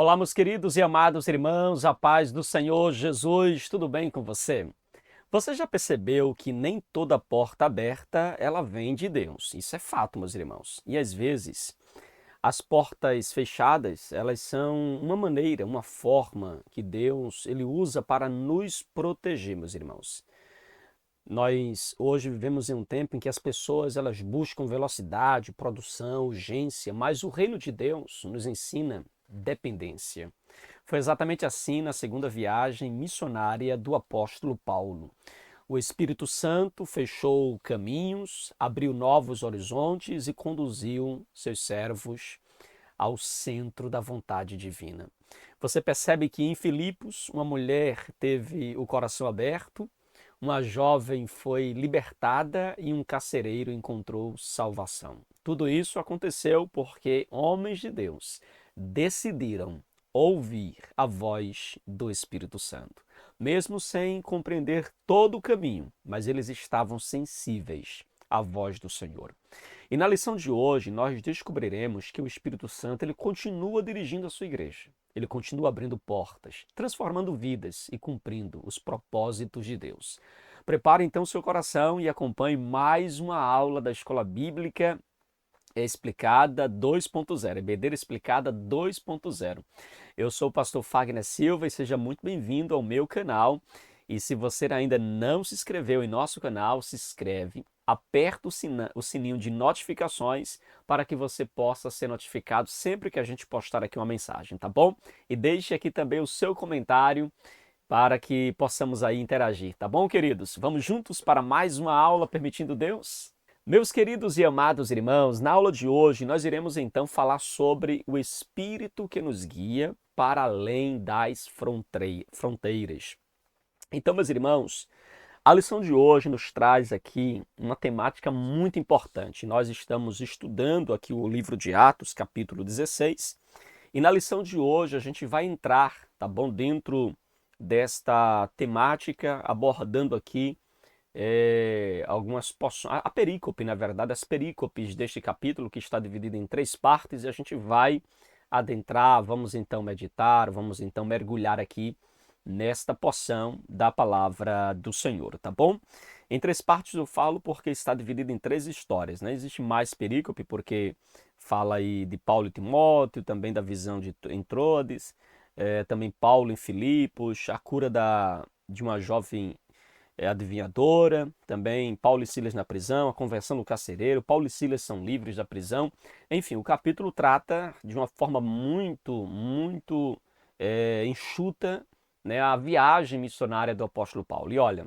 Olá, meus queridos e amados irmãos, a paz do Senhor Jesus, tudo bem com você? Você já percebeu que nem toda porta aberta, ela vem de Deus? Isso é fato, meus irmãos. E às vezes, as portas fechadas, elas são uma maneira, uma forma que Deus, ele usa para nos proteger, meus irmãos. Nós hoje vivemos em um tempo em que as pessoas elas buscam velocidade, produção, urgência, mas o reino de Deus nos ensina dependência. Foi exatamente assim na segunda viagem missionária do apóstolo Paulo. O Espírito Santo fechou caminhos, abriu novos horizontes e conduziu seus servos ao centro da vontade divina. Você percebe que em Filipos, uma mulher teve o coração aberto, uma jovem foi libertada e um carcereiro encontrou salvação. Tudo isso aconteceu porque homens de Deus decidiram ouvir a voz do Espírito Santo, mesmo sem compreender todo o caminho, mas eles estavam sensíveis à voz do Senhor. E na lição de hoje nós descobriremos que o Espírito Santo ele continua dirigindo a sua igreja. Ele continua abrindo portas, transformando vidas e cumprindo os propósitos de Deus. Prepare então seu coração e acompanhe mais uma aula da Escola Bíblica Explicada 2.0, EBD Explicada 2.0. Eu sou o pastor Fagner Silva e seja muito bem-vindo ao meu canal. E se você ainda não se inscreveu em nosso canal, se inscreve, aperta o sininho de notificações para que você possa ser notificado sempre que a gente postar aqui uma mensagem, tá bom? E deixe aqui também o seu comentário para que possamos aí interagir, tá bom, queridos? Vamos juntos para mais uma aula, permitindo Deus? Meus queridos e amados irmãos, na aula de hoje nós iremos então falar sobre o Espírito que nos guia para além das fronteiras. Então, meus irmãos, a lição de hoje nos traz aqui uma temática muito importante. Nós estamos estudando aqui o livro de Atos, capítulo 16, e na lição de hoje a gente vai entrar, tá bom, dentro desta temática, abordando aqui algumas porções, a perícope, na verdade, as perícopes deste capítulo, que está dividido em três partes, e a gente vai adentrar, vamos então meditar, vamos então mergulhar aqui nesta porção da palavra do Senhor, tá bom? Em três partes eu falo porque está dividido em três histórias, né? Existe mais perícope porque fala aí de Paulo e Timóteo, também da visão em Troades, também Paulo em Filipos, a cura de uma jovem adivinhadora, também Paulo e Silas na prisão, a conversão do carcereiro, Paulo e Silas são livres da prisão. Enfim, o capítulo trata de uma forma muito enxuta, né, a viagem missionária do apóstolo Paulo. E olha,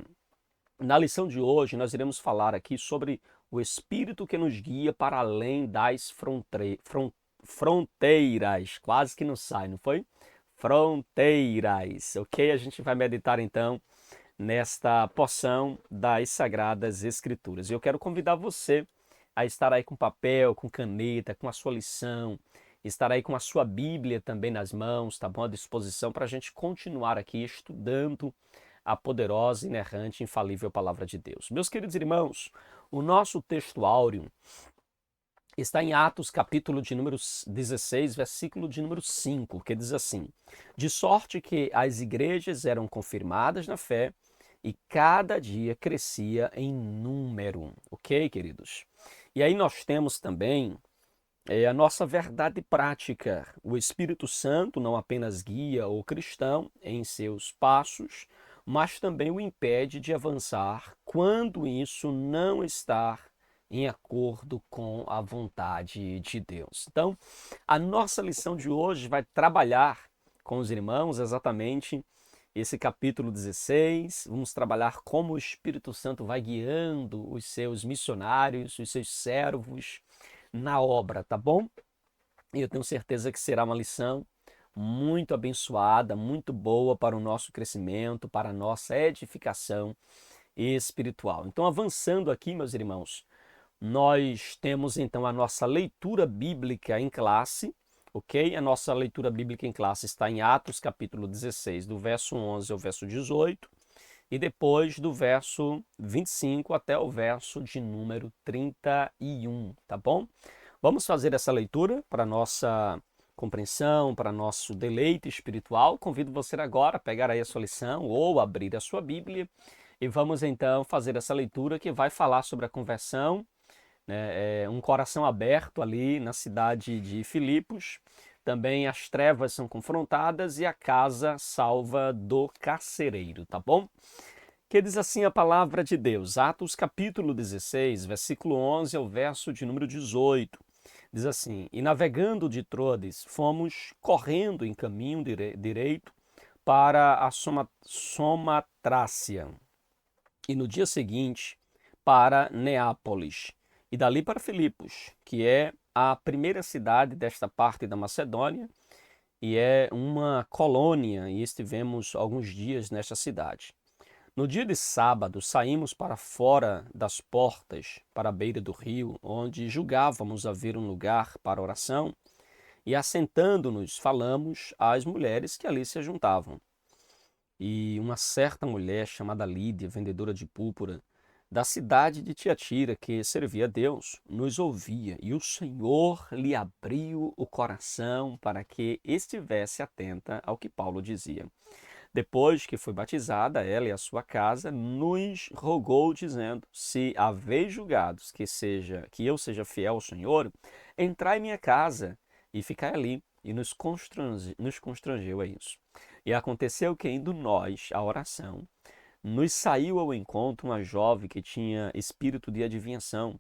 na lição de hoje nós iremos falar aqui sobre o Espírito que nos guia para além das fronteiras. Quase que não sai, não foi? Fronteiras, ok? A gente vai meditar então nesta porção das Sagradas Escrituras. E eu quero convidar você a estar aí com papel, com caneta, com a sua lição, estar aí com a sua Bíblia também nas mãos, tá bom? À disposição para a gente continuar aqui estudando a poderosa, inerrante, infalível Palavra de Deus. Meus queridos irmãos, o nosso texto áureo está em Atos, capítulo de número 16, versículo de número 5, que diz assim: de sorte que as igrejas eram confirmadas na fé e cada dia crescia em número. Ok, queridos? E aí nós temos também a nossa verdade prática. O Espírito Santo não apenas guia o cristão em seus passos, mas também o impede de avançar quando isso não está em acordo com a vontade de Deus. Então, a nossa lição de hoje vai trabalhar com os irmãos exatamente esse capítulo 16. Vamos trabalhar como o Espírito Santo vai guiando os seus missionários, os seus servos na obra, tá bom? E eu tenho certeza que será uma lição muito abençoada, muito boa para o nosso crescimento, para a nossa edificação espiritual. Então, avançando aqui, meus irmãos, nós temos então a nossa leitura bíblica em classe, ok? A nossa leitura bíblica em classe está em Atos capítulo 16, do verso 11 ao verso 18, e depois do verso 25 até o verso de número 31, tá bom? Vamos fazer essa leitura para nossa compreensão, para nosso deleite espiritual, convido você agora a pegar aí a sua lição ou abrir a sua Bíblia e vamos então fazer essa leitura que vai falar sobre a conversão, né? Um coração aberto ali na cidade de Filipos. Também as trevas são confrontadas e a casa salva do carcereiro, tá bom? Que diz assim a palavra de Deus, Atos capítulo 16, versículo 11 ao verso de número 18. Diz assim: E navegando de Troades, fomos correndo em caminho direito para a Somatrácia, e no dia seguinte para Neápolis, e dali para Filipos, que é a primeira cidade desta parte da Macedônia, e é uma colônia, e estivemos alguns dias nesta cidade. No dia de sábado, saímos para fora das portas, para a beira do rio, onde julgávamos haver um lugar para oração, e assentando-nos, falamos às mulheres que ali se juntavam. E uma certa mulher chamada Lídia, vendedora de púrpura, da cidade de Tiatira, que servia a Deus, nos ouvia, e o Senhor lhe abriu o coração para que estivesse atenta ao que Paulo dizia. Depois que foi batizada, ela e a sua casa, nos rogou, dizendo: Se haveis julgados que eu seja fiel ao Senhor, entrai em minha casa e ficai ali. E nos constrangeu a isso. E aconteceu que, indo nós à oração, nos saiu ao encontro uma jovem que tinha espírito de adivinhação,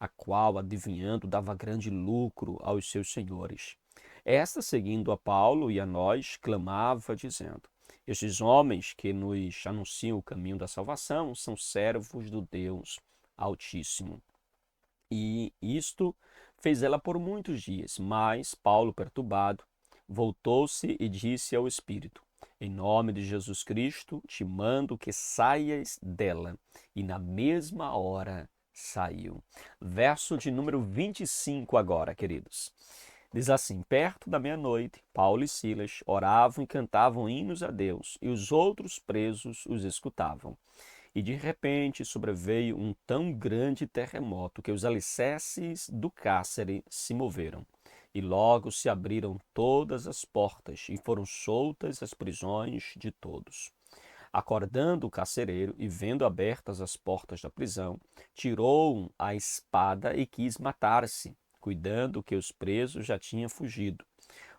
a qual, adivinhando, dava grande lucro aos seus senhores. Esta, seguindo a Paulo e a nós, clamava, dizendo: Estes homens que nos anunciam o caminho da salvação são servos do Deus Altíssimo. E isto fez ela por muitos dias, mas Paulo, perturbado, voltou-se e disse ao Espírito: Em nome de Jesus Cristo, te mando que saias dela. E na mesma hora saiu. Verso de número 25 agora, queridos. Diz assim: Perto da meia-noite, Paulo e Silas oravam e cantavam hinos a Deus, e os outros presos os escutavam. E de repente sobreveio um tão grande terremoto que os alicerces do cárcere se moveram. E logo se abriram todas as portas e foram soltas as prisões de todos. Acordando o carcereiro e vendo abertas as portas da prisão, tirou a espada e quis matar-se, cuidando que os presos já tinham fugido.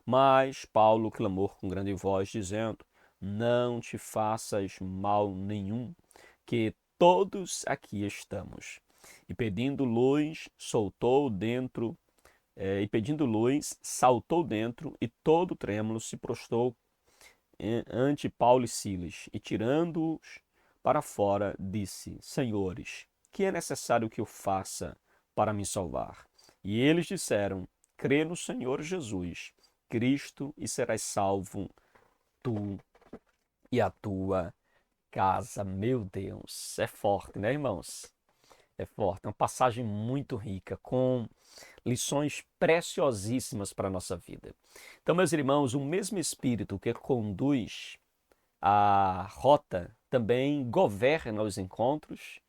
Mas Paulo clamou com grande voz, dizendo: Não te faças mal nenhum, que todos aqui estamos. E pedindo luz, saltou dentro e todo trêmulo se prostrou ante Paulo e Silas, e tirando-os para fora, disse: Senhores, que é necessário que eu faça para me salvar? E eles disseram: Crê no Senhor Jesus Cristo e serás salvo, tu e a tua casa. Meu Deus, é forte, né, irmãos? É forte, é uma passagem muito rica, com lições preciosíssimas para a nossa vida. Então, meus irmãos, o mesmo Espírito que conduz a rota também governa os encontros,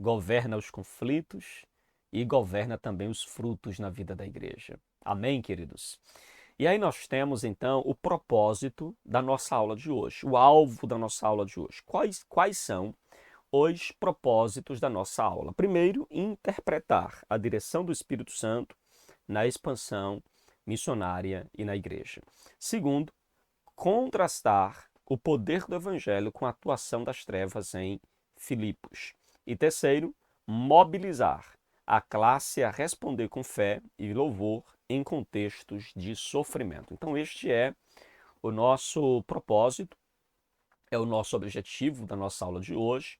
governa os conflitos e governa também os frutos na vida da igreja. Amém, queridos? E aí nós temos então o propósito da nossa aula de hoje, o alvo da nossa aula de hoje. Quais são os propósitos da nossa aula? Primeiro, interpretar a direção do Espírito Santo na expansão missionária e na igreja. Segundo, contrastar o poder do evangelho com a atuação das trevas em Filipos. E terceiro, mobilizar a classe a responder com fé e louvor em contextos de sofrimento. Então este é o nosso propósito, é o nosso objetivo da nossa aula de hoje,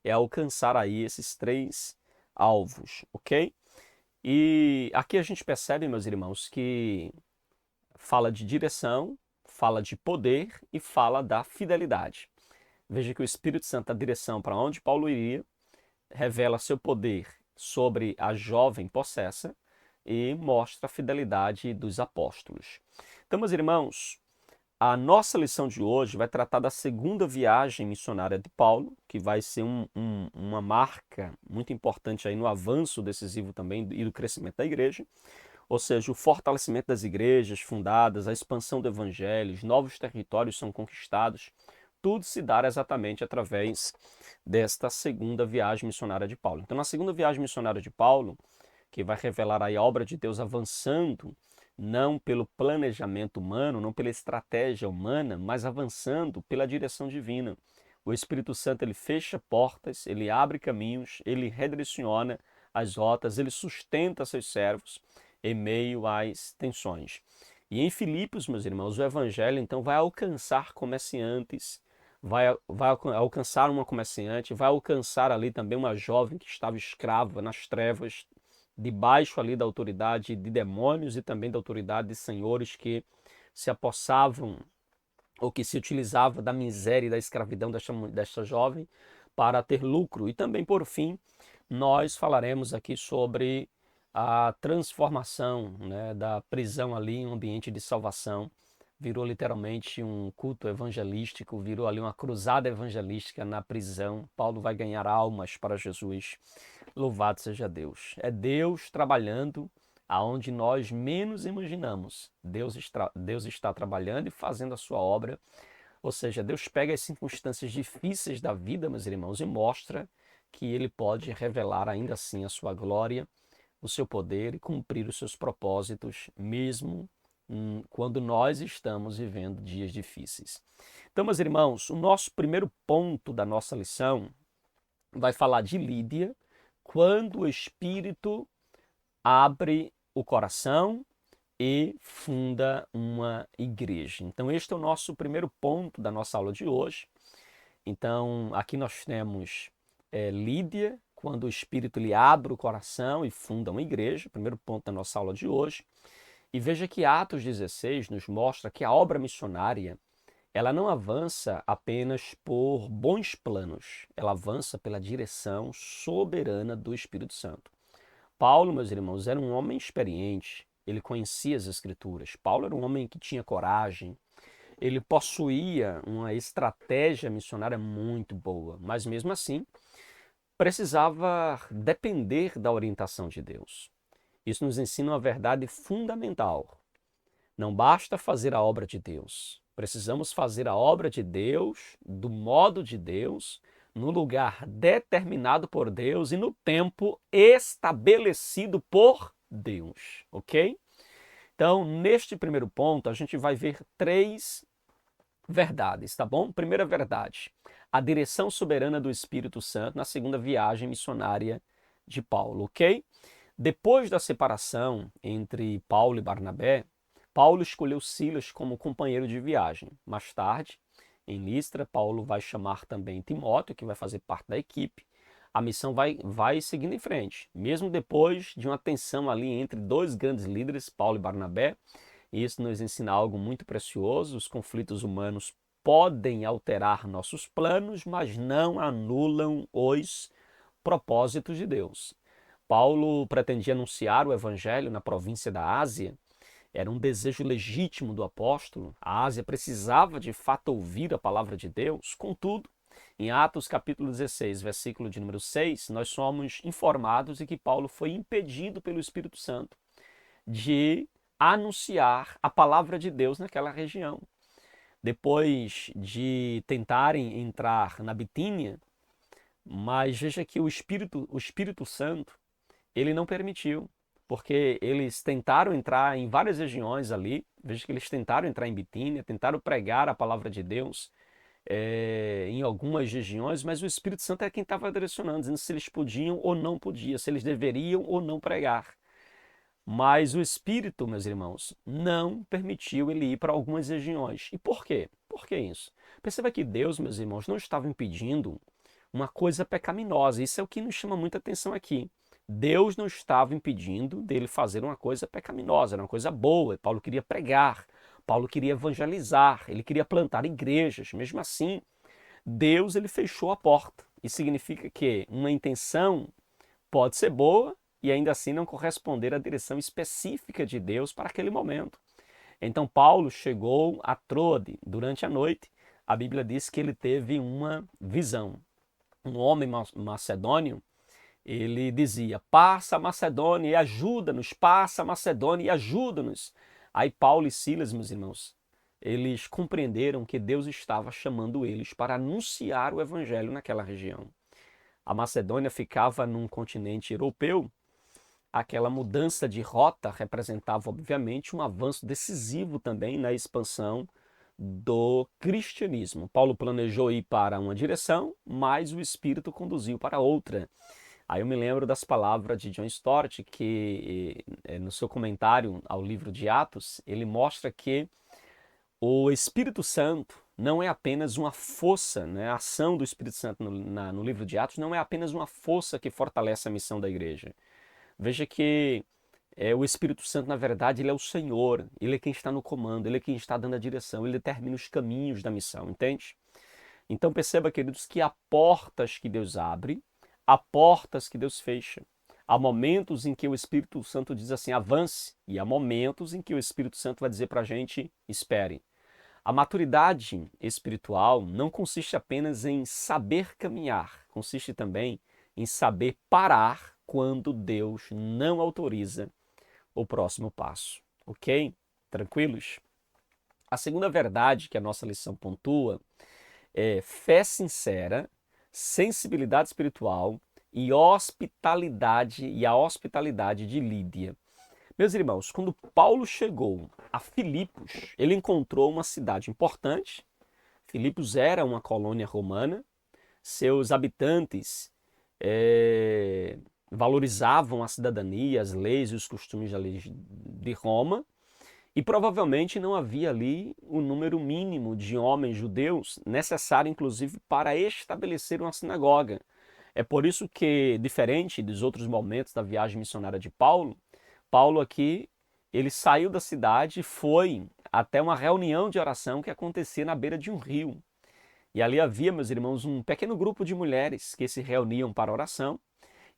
é alcançar aí esses três alvos, ok? E aqui a gente percebe, meus irmãos, que fala de direção, fala de poder e fala da fidelidade. Veja que o Espírito Santo, a direção para onde Paulo iria, revela seu poder sobre a jovem possessa e mostra a fidelidade dos apóstolos. Então, meus irmãos, a nossa lição de hoje vai tratar da segunda viagem missionária de Paulo, que vai ser uma marca muito importante aí no avanço decisivo também e do crescimento da igreja. ou seja, o fortalecimento das igrejas fundadas, a expansão do evangelho, novos territórios são conquistados, tudo se dá exatamente através desta segunda viagem missionária de Paulo. Então, na segunda viagem missionária de Paulo, que vai revelar aí a obra de Deus avançando, não pelo planejamento humano, não pela estratégia humana, mas avançando pela direção divina. O Espírito Santo, ele fecha portas, ele abre caminhos, ele redireciona as rotas, ele sustenta seus servos em meio às tensões. E em Filipos, meus irmãos, o evangelho então vai alcançar comerciantes, vai alcançar uma comerciante, vai alcançar ali também uma jovem que estava escrava nas trevas, debaixo ali da autoridade de demônios e também da autoridade de senhores que se apossavam ou que se utilizava da miséria e da escravidão desta jovem para ter lucro. E também, por fim, nós falaremos aqui sobre a transformação, né, da prisão ali em um ambiente de salvação. Virou literalmente um culto evangelístico, virou ali uma cruzada evangelística na prisão. Paulo vai ganhar almas para Jesus. Louvado seja Deus. É Deus trabalhando aonde nós menos imaginamos. Deus está trabalhando e fazendo a sua obra. Ou seja, Deus pega as circunstâncias difíceis da vida, meus irmãos, e mostra que Ele pode revelar ainda assim a sua glória, o seu poder e cumprir os seus propósitos, mesmo quando nós estamos vivendo dias difíceis. Então, meus irmãos, o nosso primeiro ponto da nossa lição vai falar de Lídia, quando o Espírito abre o coração e funda uma igreja. Então, este é o nosso primeiro ponto da nossa aula de hoje. Então, aqui nós temos Lídia, quando o Espírito lhe abre o coração e funda uma igreja, primeiro ponto da nossa aula de hoje. E veja que Atos 16 nos mostra que a obra missionária, ela não avança apenas por bons planos, ela avança pela direção soberana do Espírito Santo. Paulo, meus irmãos, era um homem experiente, ele conhecia as Escrituras. Paulo era um homem que tinha coragem, ele possuía uma estratégia missionária muito boa, mas mesmo assim precisava depender da orientação de Deus. Isso nos ensina uma verdade fundamental. Não basta fazer a obra de Deus. Precisamos fazer a obra de Deus, do modo de Deus, no lugar determinado por Deus e no tempo estabelecido por Deus, ok? Então, neste primeiro ponto, a gente vai ver três verdades, tá bom? Primeira verdade, a direção soberana do Espírito Santo na segunda viagem missionária de Paulo, ok? Depois da separação entre Paulo e Barnabé, Paulo escolheu Silas como companheiro de viagem. Mais tarde, em Listra, Paulo vai chamar também Timóteo, que vai fazer parte da equipe. A missão vai seguindo em frente. Mesmo depois de uma tensão ali entre dois grandes líderes, Paulo e Barnabé, isso nos ensina algo muito precioso. Os conflitos humanos podem alterar nossos planos, mas não anulam os propósitos de Deus. Paulo pretendia anunciar o evangelho na província da Ásia. Era um desejo legítimo do apóstolo. A Ásia precisava de fato ouvir a palavra de Deus. Contudo, em Atos capítulo 16, versículo de número 6, nós somos informados de que Paulo foi impedido pelo Espírito Santo de anunciar a palavra de Deus naquela região. Depois de tentarem entrar na Bitínia, mas veja que o Espírito Santo, ele não permitiu, porque eles tentaram entrar em várias regiões ali, veja que eles tentaram entrar em Bitínia, tentaram pregar a palavra de Deus em algumas regiões, mas o Espírito Santo é quem estava direcionando, dizendo se eles podiam ou não podiam, se eles deveriam ou não pregar. Mas o Espírito, meus irmãos, não permitiu ele ir para algumas regiões. E por quê? Por que isso? Perceba que Deus, meus irmãos, não estava impedindo uma coisa pecaminosa. Isso é o que nos chama muita atenção aqui. Deus não estava impedindo dele fazer uma coisa pecaminosa, era uma coisa boa. Paulo queria pregar, Paulo queria evangelizar, ele queria plantar igrejas. Mesmo assim, Deus ele fechou a porta. Isso significa que uma intenção pode ser boa e ainda assim não corresponder à direção específica de Deus para aquele momento. Então Paulo chegou a Troade durante a noite. A Bíblia diz que ele teve uma visão. Um homem macedônio, Ele dizia, passa a Macedônia e ajuda-nos, passa a Macedônia e ajuda-nos. Aí Paulo e Silas, meus irmãos, eles compreenderam que Deus estava chamando eles para anunciar o evangelho naquela região. A Macedônia ficava num continente europeu. Aquela mudança de rota representava, obviamente, um avanço decisivo também na expansão do cristianismo. Paulo planejou ir para uma direção, mas o Espírito conduziu para outra. Aí eu me lembro das palavras de John Stott, que no seu comentário ao livro de Atos, ele mostra que o Espírito Santo não é apenas uma força, né? A ação do Espírito Santo no livro de Atos não é apenas uma força que fortalece a missão da igreja. Veja que o Espírito Santo, na verdade, ele é o Senhor, ele é quem está no comando, ele é quem está dando a direção, ele determina os caminhos da missão, entende? Então perceba, queridos, que há portas que Deus abre, há portas que Deus fecha. Há momentos em que o Espírito Santo diz assim, avance, e há momentos em que o Espírito Santo vai dizer para a gente, espere. A maturidade espiritual não consiste apenas em saber caminhar, consiste também em saber parar quando Deus não autoriza o próximo passo. Ok? Tranquilos? A segunda verdade que a nossa lição pontua é fé sincera, sensibilidade espiritual e hospitalidade e a hospitalidade de Lídia. Meus irmãos, quando Paulo chegou a Filipos, ele encontrou uma cidade importante. Filipos era uma colônia romana. Seus habitantes valorizavam a cidadania, as leis e os costumes da lei de Roma. E provavelmente não havia ali o número mínimo de homens judeus necessário, inclusive, para estabelecer uma sinagoga. É por isso que, diferente dos outros momentos da viagem missionária de Paulo, Paulo aqui, ele saiu da cidade e foi até uma reunião de oração que acontecia na beira de um rio. E ali havia, meus irmãos, um pequeno grupo de mulheres que se reuniam para oração.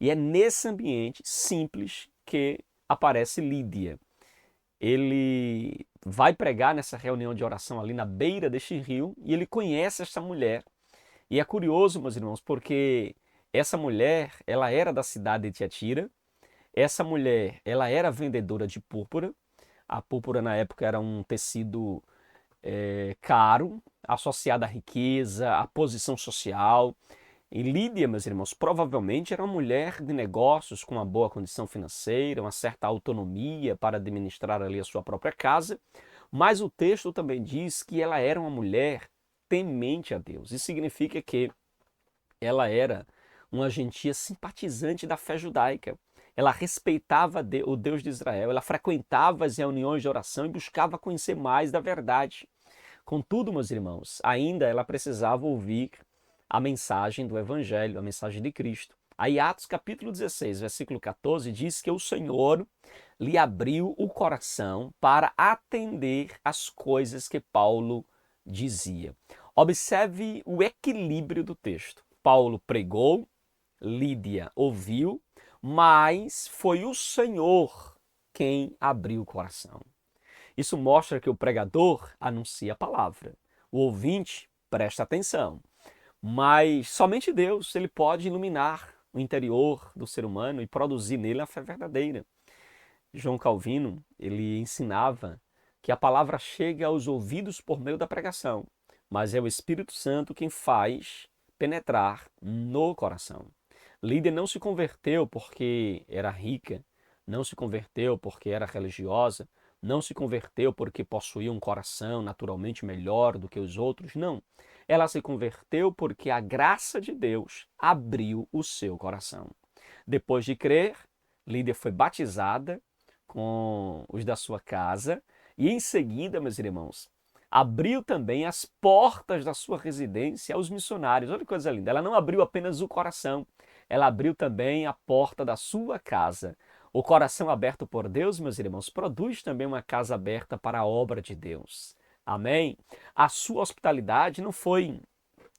E é nesse ambiente simples que aparece Lídia. Ele vai pregar nessa reunião de oração ali na beira deste rio e ele conhece essa mulher. E é curioso, meus irmãos, porque essa mulher, ela era da cidade de Tiatira. Essa mulher, ela era vendedora de púrpura. A púrpura na época era um tecido caro, associado à riqueza, à posição social. E Lídia, meus irmãos, provavelmente era uma mulher de negócios com uma boa condição financeira, uma certa autonomia para administrar ali a sua própria casa, mas o texto também diz que ela era uma mulher temente a Deus. Isso significa que ela era uma gentia simpatizante da fé judaica. Ela respeitava o Deus de Israel, ela frequentava as reuniões de oração e buscava conhecer mais da verdade. Contudo, meus irmãos, ainda ela precisava ouvir a mensagem do Evangelho, a mensagem de Cristo. Aí Atos capítulo 16, versículo 14, diz que o Senhor lhe abriu o coração para atender as coisas que Paulo dizia. Observe o equilíbrio do texto. Paulo pregou, Lídia ouviu, mas foi o Senhor quem abriu o coração. Isso mostra que o pregador anuncia a palavra. O ouvinte presta atenção. Mas somente Deus ele pode iluminar o interior do ser humano e produzir nele a fé verdadeira. João Calvino ele ensinava que a palavra chega aos ouvidos por meio da pregação, mas é o Espírito Santo quem faz penetrar no coração. Lídia não se converteu porque era rica, não se converteu porque era religiosa, não se converteu porque possuía um coração naturalmente melhor do que os outros, não. Ela se converteu porque a graça de Deus abriu o seu coração. Depois de crer, Lídia foi batizada com os da sua casa e em seguida, meus irmãos, abriu também as portas da sua residência aos missionários. Olha que coisa linda. Ela não abriu apenas o coração, ela abriu também a porta da sua casa. O coração aberto por Deus, meus irmãos, produz também uma casa aberta para a obra de Deus. Amém? A sua hospitalidade não foi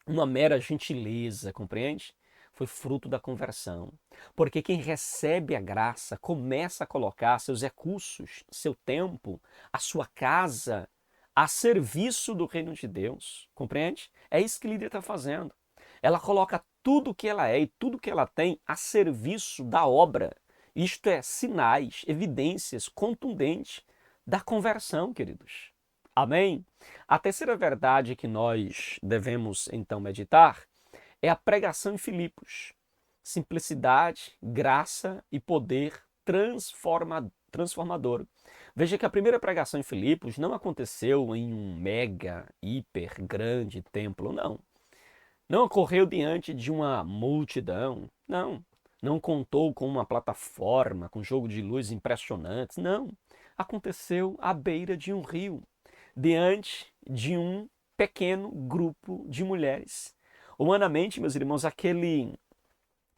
uma mera gentileza, compreende? Foi fruto da conversão. Porque quem recebe a graça começa a colocar seus recursos, seu tempo, a sua casa a serviço do reino de Deus. Compreende? É isso que Lídia está fazendo. Ela coloca tudo que ela é e tudo que ela tem a serviço da obra. Isto é, sinais, evidências contundentes da conversão, queridos. Amém? A terceira verdade que nós devemos então meditar é a pregação em Filipos. Simplicidade, graça e poder transformador. Veja que a primeira pregação em Filipos não aconteceu em um mega, hiper, grande templo, não. Não ocorreu diante de uma multidão, não. Não contou com uma plataforma, com jogo de luz impressionantes, não. Aconteceu à beira de um rio, diante de um pequeno grupo de mulheres. Humanamente, meus irmãos, aquele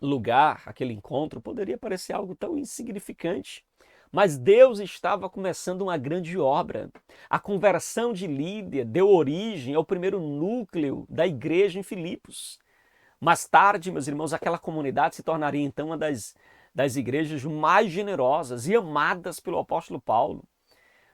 lugar, aquele encontro, poderia parecer algo tão insignificante. Mas Deus estava começando uma grande obra. A conversão de Lídia deu origem ao primeiro núcleo da igreja em Filipos. Mais tarde, meus irmãos, aquela comunidade se tornaria então uma das igrejas mais generosas e amadas pelo apóstolo Paulo.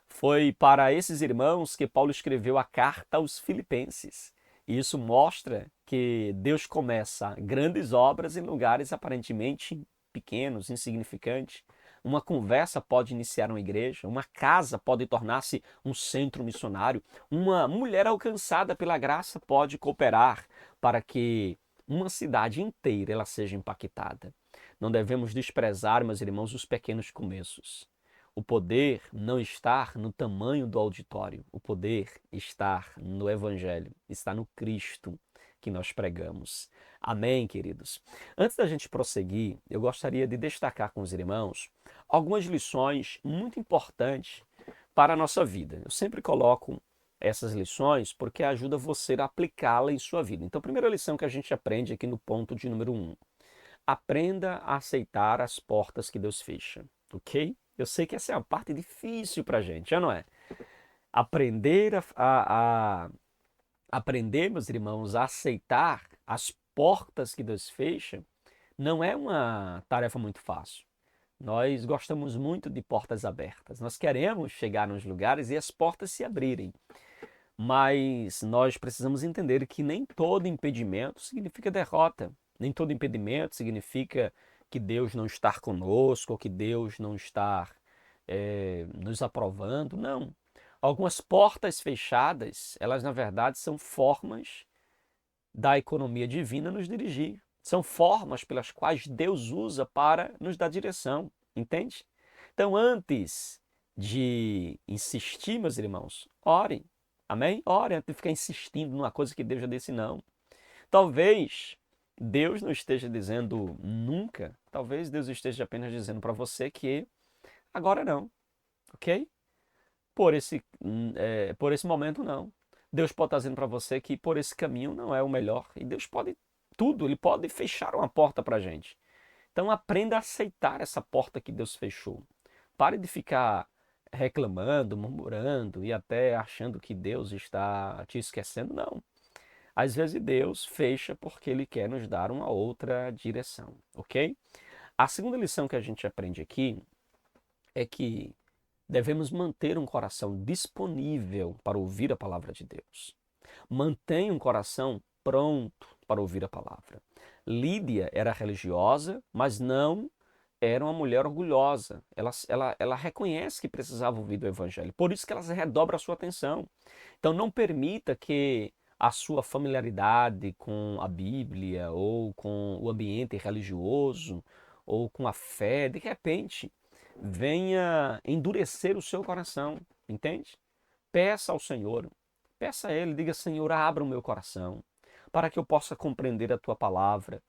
Foi para esses irmãos que Paulo escreveu a carta aos Filipenses. E isso mostra que Deus começa grandes obras em lugares aparentemente pequenos, insignificantes. Uma conversa pode iniciar uma igreja, uma casa pode tornar-se um centro missionário, uma mulher alcançada pela graça pode cooperar para que uma cidade inteira ela seja impactada. Não devemos desprezar, meus irmãos, os pequenos começos. O poder não está no tamanho do auditório. O poder está no Evangelho, está no Cristo que nós pregamos. Amém, queridos? Antes da gente prosseguir, eu gostaria de destacar com os irmãos algumas lições muito importantes para a nossa vida. Eu sempre coloco essas lições porque ajuda você a aplicá-la em sua vida. Então, a primeira lição que a gente aprende aqui no ponto de número 1. Aprenda a aceitar as portas que Deus fecha, ok? Eu sei que essa é uma parte difícil para a gente, já não é? Aprender aprender, meus irmãos, a aceitar as portas que Deus fecha não é uma tarefa muito fácil. Nós gostamos muito de portas abertas. Nós queremos chegar nos lugares e as portas se abrirem. Mas nós precisamos entender que nem todo impedimento significa derrota. Nem todo impedimento significa que Deus não está conosco, ou que Deus não está nos aprovando. Não. Algumas portas fechadas, elas na verdade são formas da economia divina nos dirigir. São formas pelas quais Deus usa para nos dar direção. Entende? Então, antes de insistir, meus irmãos, orem. Amém? Orem antes de ficar insistindo numa coisa que Deus já disse não. Talvez Deus não esteja dizendo nunca. Talvez Deus esteja apenas dizendo para você que agora não. Ok? Por esse momento não. Deus pode estar dizendo para você que por esse caminho não é o melhor. E Deus pode tudo. Ele pode fechar uma porta para a gente. Então aprenda a aceitar essa porta que Deus fechou. Pare de ficar reclamando, murmurando e até achando que Deus está te esquecendo. Não. Às vezes Deus fecha porque Ele quer nos dar uma outra direção, ok? A segunda lição que a gente aprende aqui é que devemos manter um coração disponível para ouvir a palavra de Deus. Mantenha um coração pronto para ouvir a palavra. Lídia era religiosa, mas não era uma mulher orgulhosa. Ela reconhece que precisava ouvir do evangelho. Por isso que ela redobra a sua atenção. Então não permita que a sua familiaridade com a Bíblia ou com o ambiente religioso ou com a fé, de repente, venha endurecer o seu coração, entende? Peça ao Senhor, peça a Ele, diga: Senhor, abra o meu coração, para que eu possa compreender a Tua palavra,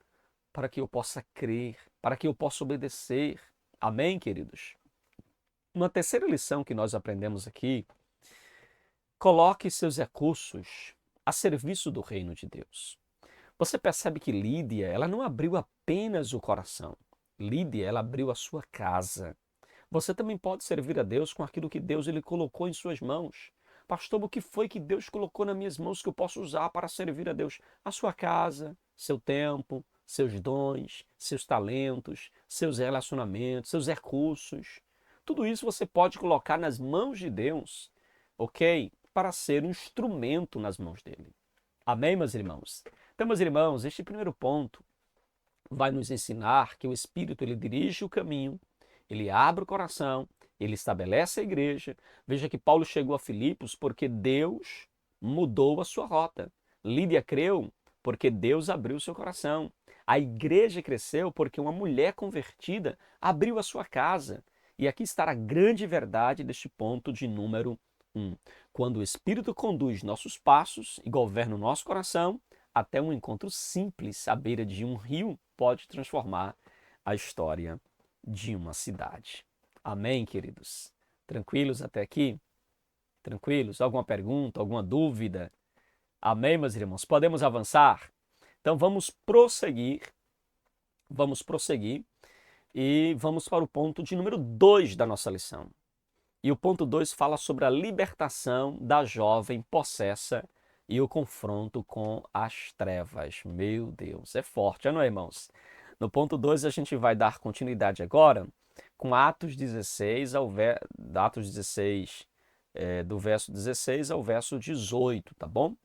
para que eu possa crer, para que eu possa obedecer. Amém, queridos? Uma terceira lição que nós aprendemos aqui: coloque seus recursos a serviço do reino de Deus. Você percebe que Lídia, ela não abriu apenas o coração. Lídia, ela abriu a sua casa. Você também pode servir a Deus com aquilo que Deus ele colocou em suas mãos. Pastor, o que foi que Deus colocou nas minhas mãos que eu posso usar para servir a Deus? A sua casa, seu tempo, seus dons, seus talentos, seus relacionamentos, seus recursos. Tudo isso você pode colocar nas mãos de Deus, ok? Para ser um instrumento nas mãos dele. Amém, meus irmãos? Então, meus irmãos, este primeiro ponto vai nos ensinar que o Espírito ele dirige o caminho, ele abre o coração, ele estabelece a igreja. Veja que Paulo chegou a Filipos porque Deus mudou a sua rota. Lídia creu porque Deus abriu o seu coração. A igreja cresceu porque uma mulher convertida abriu a sua casa. E aqui está a grande verdade deste ponto de número 1. Quando o Espírito conduz nossos passos e governa o nosso coração, até um encontro simples à beira de um rio pode transformar a história de uma cidade. Amém, queridos? Tranquilos até aqui? Tranquilos? Alguma pergunta, alguma dúvida? Amém, meus irmãos? Podemos avançar? Então vamos prosseguir e vamos para o ponto de número 2 da nossa lição. E o ponto 2 fala sobre a libertação da jovem possessa e o confronto com as trevas. Meu Deus, é forte, não é, irmãos? No ponto 2 a gente vai dar continuidade agora com Atos 16, do verso 16 ao verso 18, tá bom?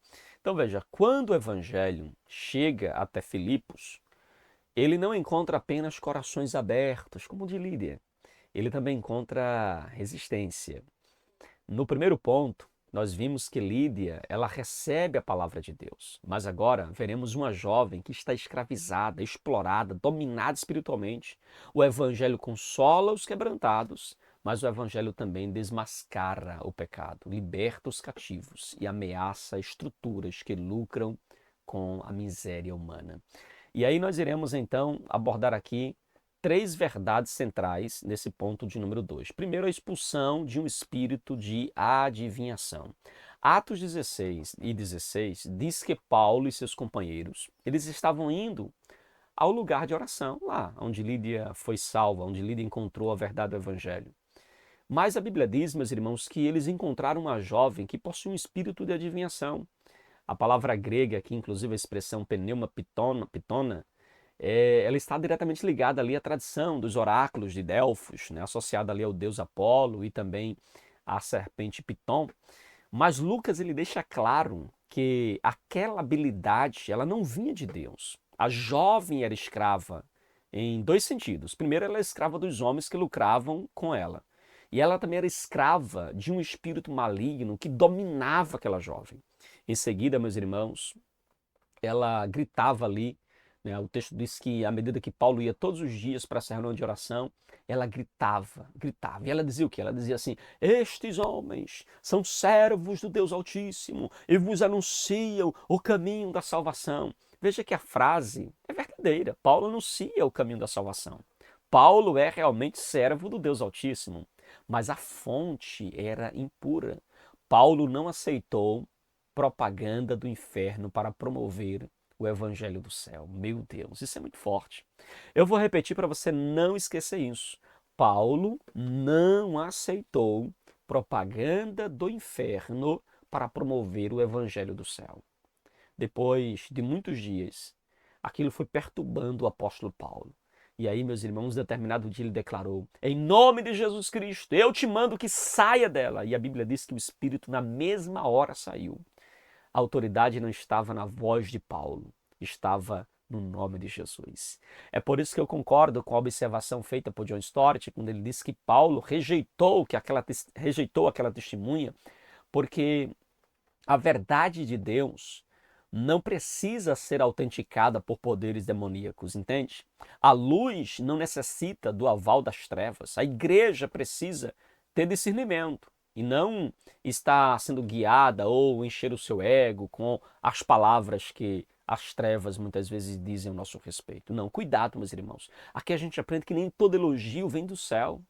Então veja, quando o evangelho chega até Filipos, ele não encontra apenas corações abertos, como o de Lídia. Ele também encontra resistência. No primeiro ponto, nós vimos que Lídia, ela recebe a palavra de Deus. Mas agora veremos uma jovem que está escravizada, explorada, dominada espiritualmente. O evangelho consola os quebrantados, mas o evangelho também desmascara o pecado, liberta os cativos e ameaça estruturas que lucram com a miséria humana. E aí nós iremos então abordar aqui 3 verdades centrais nesse ponto de número 2. Primeiro, a expulsão de um espírito de adivinhação. Atos 16 e 16 diz que Paulo e seus companheiros, eles estavam indo ao lugar de oração, lá onde Lídia foi salva, onde Lídia encontrou a verdade do evangelho. Mas a Bíblia diz, meus irmãos, que eles encontraram uma jovem que possui um espírito de adivinhação. A palavra grega aqui, inclusive a expressão pneuma pitona, ela está diretamente ligada ali à tradição dos oráculos de Delfos, né, associada ali ao deus Apolo e também à serpente Piton. Mas Lucas ele deixa claro que aquela habilidade ela não vinha de Deus. A jovem era escrava em 2 sentidos. Primeiro, ela era escrava dos homens que lucravam com ela. E ela também era escrava de um espírito maligno que dominava aquela jovem. Em seguida, meus irmãos, ela gritava ali, né? O texto diz que à medida que Paulo ia todos os dias para essa reunião de oração, ela gritava. E ela dizia o quê? Ela dizia assim: estes homens são servos do Deus Altíssimo e vos anunciam o caminho da salvação. Veja que a frase é verdadeira. Paulo anuncia o caminho da salvação. Paulo é realmente servo do Deus Altíssimo, mas a fonte era impura. Paulo não aceitou propaganda do inferno para promover o evangelho do céu. Meu Deus, isso é muito forte. Eu vou repetir para você não esquecer isso. Paulo não aceitou propaganda do inferno para promover o evangelho do céu. Depois de muitos dias, aquilo foi perturbando o apóstolo Paulo. E aí, meus irmãos, determinado dia ele declarou: em nome de Jesus Cristo, eu te mando que saia dela. E a Bíblia diz que o espírito na mesma hora saiu. A autoridade não estava na voz de Paulo, estava no nome de Jesus. É por isso que eu concordo com a observação feita por John Stott, quando ele disse que Paulo rejeitou aquela testemunha, porque a verdade de Deus não precisa ser autenticada por poderes demoníacos, entende? A luz não necessita do aval das trevas. A igreja precisa ter discernimento e não estar sendo guiada ou encher o seu ego com as palavras que as trevas muitas vezes dizem ao nosso respeito. Não, cuidado, meus irmãos. Aqui a gente aprende que nem todo elogio vem do céu,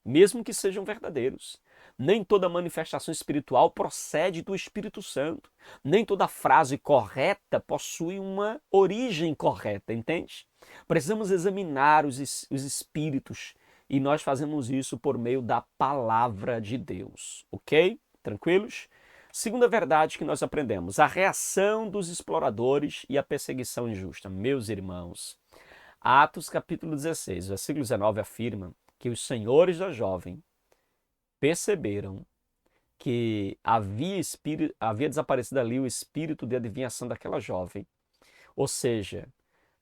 mesmo que sejam verdadeiros. Nem toda manifestação espiritual procede do Espírito Santo. Nem toda frase correta possui uma origem correta, entende? Precisamos examinar os espíritos e nós fazemos isso por meio da palavra de Deus, ok? Tranquilos? Segunda verdade que nós aprendemos, a reação dos exploradores e a perseguição injusta. Meus irmãos, Atos capítulo 16, versículo 19 afirma que os senhores da jovem perceberam que havia desaparecido ali o espírito de adivinhação daquela jovem. Ou seja,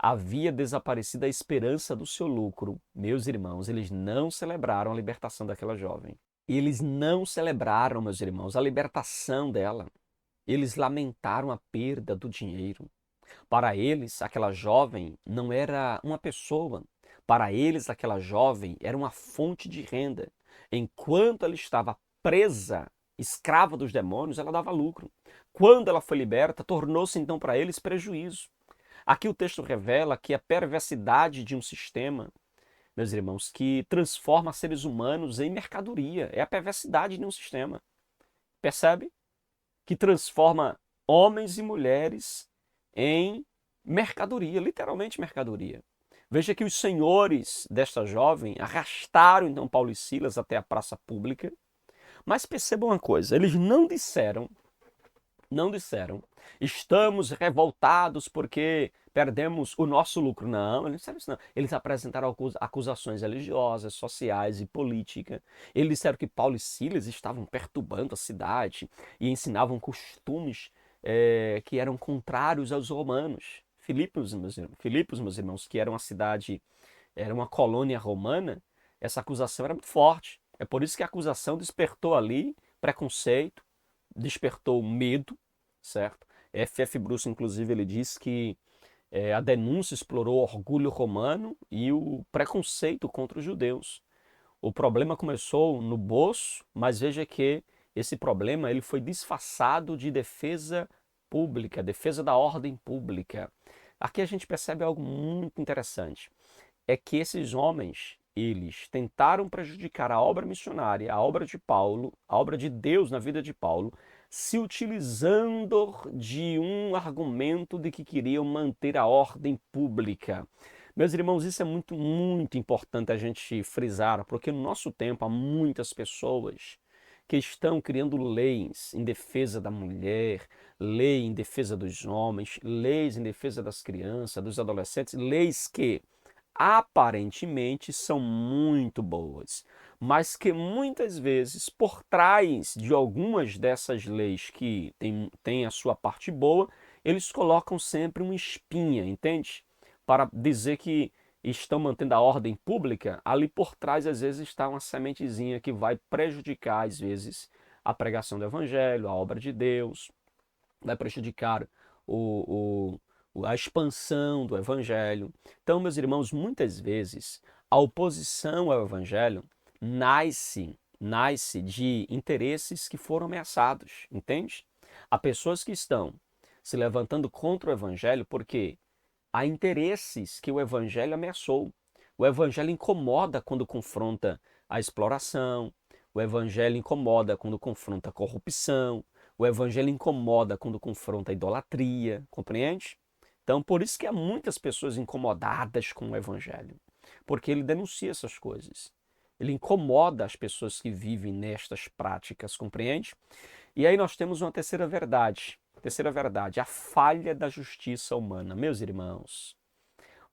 havia desaparecido a esperança do seu lucro, meus irmãos, eles não celebraram a libertação daquela jovem. Eles não celebraram, meus irmãos, a libertação dela. Eles lamentaram a perda do dinheiro. Para eles, aquela jovem não era uma pessoa. Para eles, aquela jovem era uma fonte de renda. Enquanto ela estava presa, escrava dos demônios, ela dava lucro. Quando ela foi liberta, tornou-se então para eles prejuízo. Aqui o texto revela que a perversidade de um sistema, meus irmãos, que transforma seres humanos em mercadoria. É a perversidade de um sistema. Percebe? Que transforma homens e mulheres em mercadoria, literalmente mercadoria. Veja que os senhores desta jovem arrastaram então Paulo e Silas até a praça pública, mas percebam uma coisa, eles não disseram, estamos revoltados porque perdemos o nosso lucro. Não, eles não disseram isso não. Eles apresentaram acusações religiosas, sociais e políticas. Eles disseram que Paulo e Silas estavam perturbando a cidade e ensinavam costumes que eram contrários aos romanos. Filipos, meus irmãos, que era uma cidade, era uma colônia romana, essa acusação era muito forte. É por isso que a acusação despertou ali preconceito, despertou medo, certo? F.F. Bruce, inclusive, ele diz que a denúncia explorou o orgulho romano e o preconceito contra os judeus. O problema começou no bolso, mas veja que esse problema ele foi disfarçado de defesa pública, defesa da ordem pública. Aqui a gente percebe algo muito interessante. É que esses homens, eles tentaram prejudicar a obra missionária, a obra de Paulo, a obra de Deus na vida de Paulo, se utilizando de um argumento de que queriam manter a ordem pública. Meus irmãos, isso é muito, muito importante a gente frisar, porque no nosso tempo há muitas pessoas que estão criando leis em defesa da mulher, lei em defesa dos homens, leis em defesa das crianças, dos adolescentes, leis que aparentemente são muito boas, mas que muitas vezes, por trás de algumas dessas leis que têm a sua parte boa, eles colocam sempre uma espinha, entende? Para dizer que estão mantendo a ordem pública, ali por trás às vezes está uma sementezinha que vai prejudicar às vezes a pregação do evangelho, a obra de Deus, vai prejudicar a expansão do evangelho. Então, meus irmãos, muitas vezes a oposição ao evangelho nasce de interesses que foram ameaçados, entende? Há pessoas que estão se levantando contra o evangelho porque há interesses que o evangelho ameaçou. O evangelho incomoda quando confronta a exploração, o evangelho incomoda quando confronta a corrupção, o evangelho incomoda quando confronta a idolatria, compreende? Então, por isso que há muitas pessoas incomodadas com o evangelho, porque ele denuncia essas coisas. Ele incomoda as pessoas que vivem nestas práticas, compreende? E aí nós temos uma terceira verdade. Terceira verdade, a falha da justiça humana. Meus irmãos,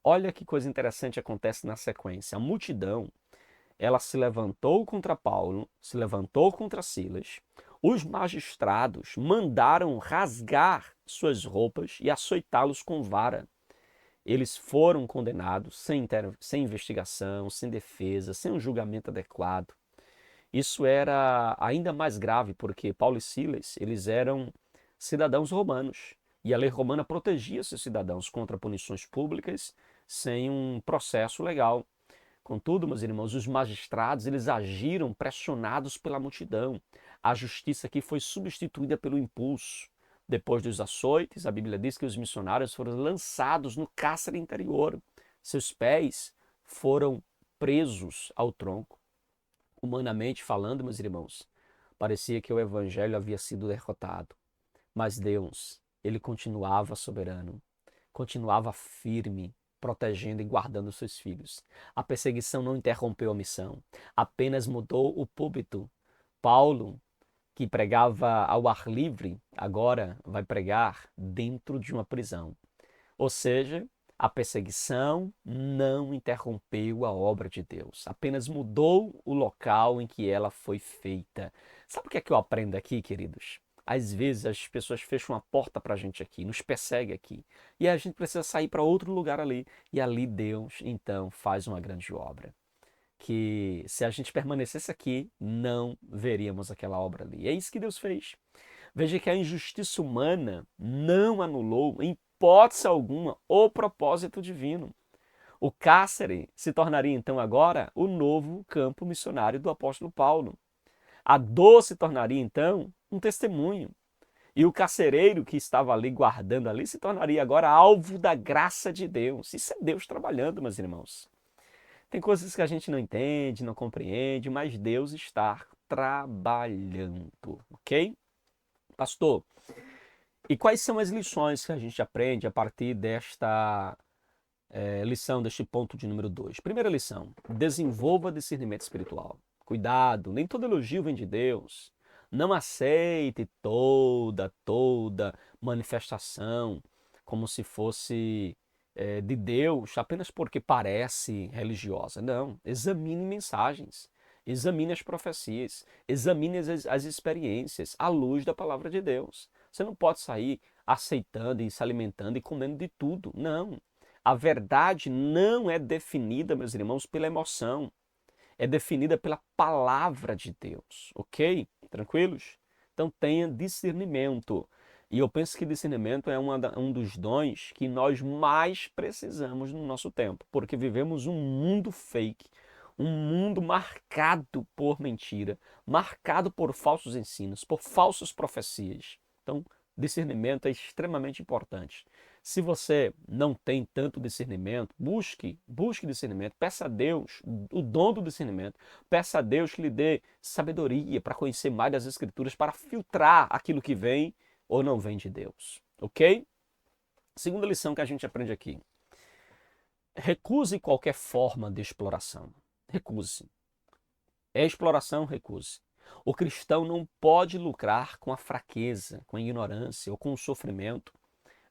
olha que coisa interessante acontece na sequência. A multidão, ela se levantou contra Paulo, se levantou contra Silas. Os magistrados mandaram rasgar suas roupas e açoitá-los com vara. Eles foram condenados sem investigação, sem defesa, sem um julgamento adequado. Isso era ainda mais grave porque Paulo e Silas, eles eram cidadãos romanos. E a lei romana protegia esses cidadãos contra punições públicas sem um processo legal. Contudo, meus irmãos, os magistrados, eles agiram pressionados pela multidão. A justiça aqui foi substituída pelo impulso. Depois dos açoites, a Bíblia diz que os missionários foram lançados no cárcere interior. Seus pés foram presos ao tronco. Humanamente falando, meus irmãos, parecia que o evangelho havia sido derrotado. Mas Deus, ele continuava soberano, continuava firme, protegendo e guardando seus filhos. A perseguição não interrompeu a missão, apenas mudou o púlpito. Paulo, que pregava ao ar livre, agora vai pregar dentro de uma prisão. Ou seja, a perseguição não interrompeu a obra de Deus, apenas mudou o local em que ela foi feita. Sabe o que é que eu aprendo aqui, queridos? Às vezes as pessoas fecham a porta para a gente aqui, nos perseguem aqui. E a gente precisa sair para outro lugar ali. E ali Deus, então, faz uma grande obra. Que se a gente permanecesse aqui, não veríamos aquela obra ali. E é isso que Deus fez. Veja que a injustiça humana não anulou, em hipótese alguma, o propósito divino. O cárcere se tornaria então agora o novo campo missionário do apóstolo Paulo. A dor se tornaria então um testemunho. E o carcereiro que estava ali guardando ali se tornaria agora alvo da graça de Deus. Isso é Deus trabalhando, meus irmãos. Tem coisas que a gente não entende, não compreende, mas Deus está trabalhando, ok? Pastor, e quais são as lições que a gente aprende a partir desta lição, deste ponto de número 2? Primeira lição, desenvolva discernimento espiritual. Cuidado, nem todo elogio vem de Deus. Não aceite toda manifestação como se fosse de Deus apenas porque parece religiosa. Não, examine mensagens, examine as profecias, examine as experiências à luz da palavra de Deus. Você não pode sair aceitando e se alimentando e comendo de tudo. Não. A verdade não é definida, meus irmãos, pela emoção. É definida pela palavra de Deus, ok? Tranquilos? Então tenha discernimento. E eu penso que discernimento é um dos dons que nós mais precisamos no nosso tempo, porque vivemos um mundo fake, um mundo marcado por mentira, marcado por falsos ensinos, por falsas profecias. Então, discernimento é extremamente importante. Se você não tem tanto discernimento, busque discernimento, peça a Deus o dom do discernimento, peça a Deus que lhe dê sabedoria para conhecer mais das Escrituras, para filtrar aquilo que vem ou não vem de Deus, ok? Segunda lição que a gente aprende aqui. Recuse qualquer forma de exploração. Recuse. É exploração, recuse. O cristão não pode lucrar com a fraqueza, com a ignorância ou com o sofrimento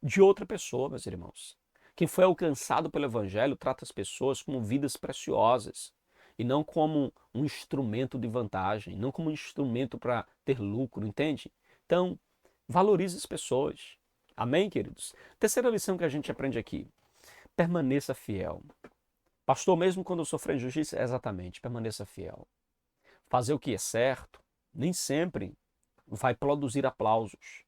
de outra pessoa, meus irmãos. Quem foi alcançado pelo Evangelho trata as pessoas como vidas preciosas e não como um instrumento de vantagem, não como um instrumento para ter lucro, entende? Então, valorize as pessoas. Amém, queridos? Terceira lição que a gente aprende aqui. Permaneça fiel. Pastor, mesmo quando eu sofrer injustiça, exatamente, permaneça fiel. Fazer o que é certo nem sempre vai produzir aplausos.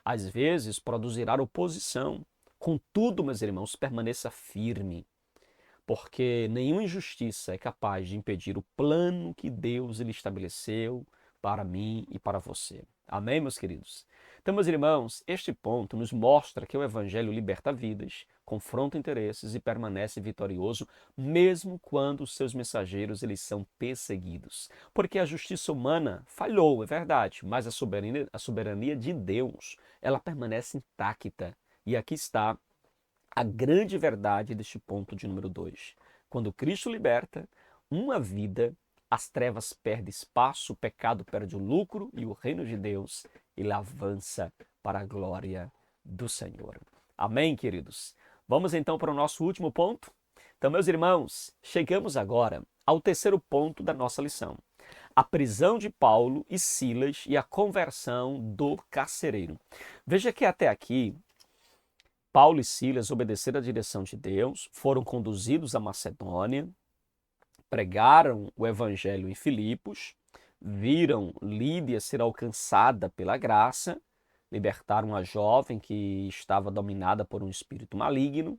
Às vezes produzirá oposição. Contudo, meus irmãos, permaneça firme, porque nenhuma injustiça é capaz de impedir o plano que Deus lhe estabeleceu para mim e para você. Amém, meus queridos? Então, meus irmãos, este ponto nos mostra que o Evangelho liberta vidas, confronta interesses e permanece vitorioso, mesmo quando os seus mensageiros eles são perseguidos. Porque a justiça humana falhou, é verdade, mas a soberania de Deus, ela permanece intacta. E aqui está a grande verdade deste ponto de número 2. Quando Cristo liberta uma vida, as trevas perdem espaço, o pecado perde o lucro e o reino de Deus ele avança para a glória do Senhor. Amém, queridos? Vamos então para o nosso último ponto? Então, meus irmãos, chegamos agora ao terceiro ponto da nossa lição. A prisão de Paulo e Silas e a conversão do carcereiro. Veja que até aqui Paulo e Silas obedeceram à direção de Deus, foram conduzidos à Macedônia, pregaram o evangelho em Filipos, viram Lídia ser alcançada pela graça, libertaram a jovem que estava dominada por um espírito maligno,